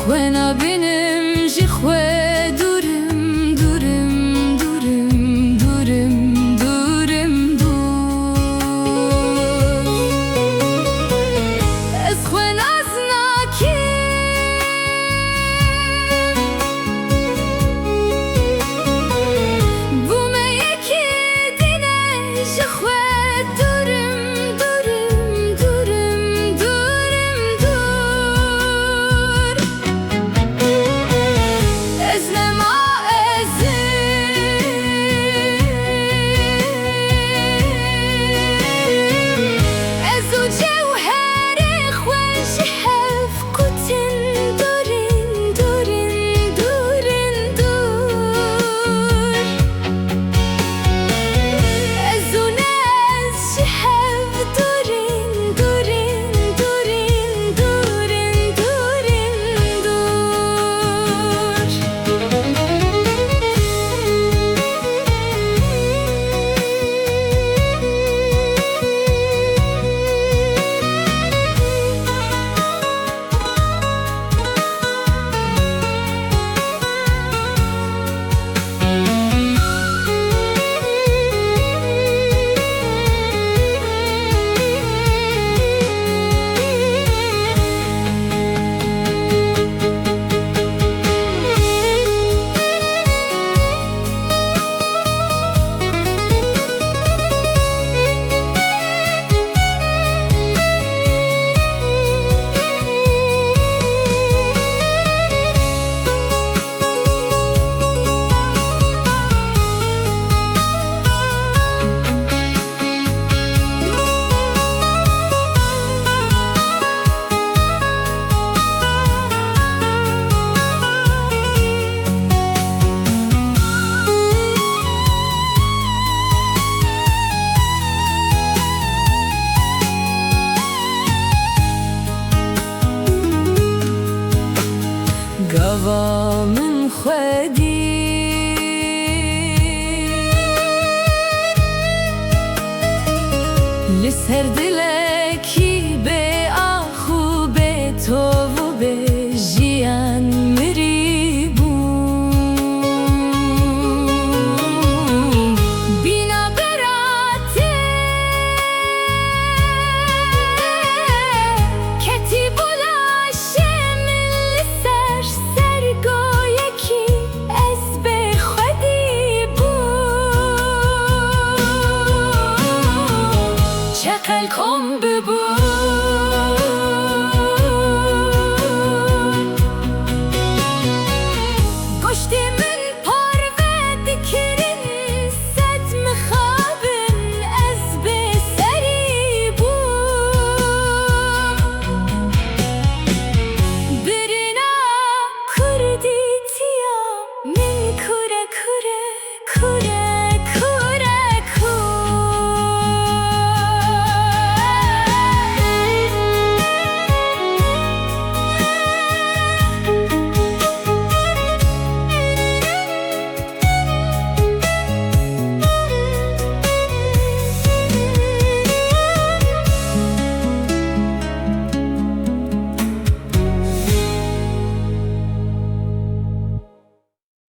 خونا بینم جی خواه دورم دورم دورم دورم دورم دور از خواه ناز ناکیم بومه یکی دینه جی خواه دورم دورم دورم دورم دور از نما ازو جوهر خوش حف کتن دورن دورن دورن دور ازو ناز شحف دورن دورن دورن دورن دورن دور گوا من خودی لسر دل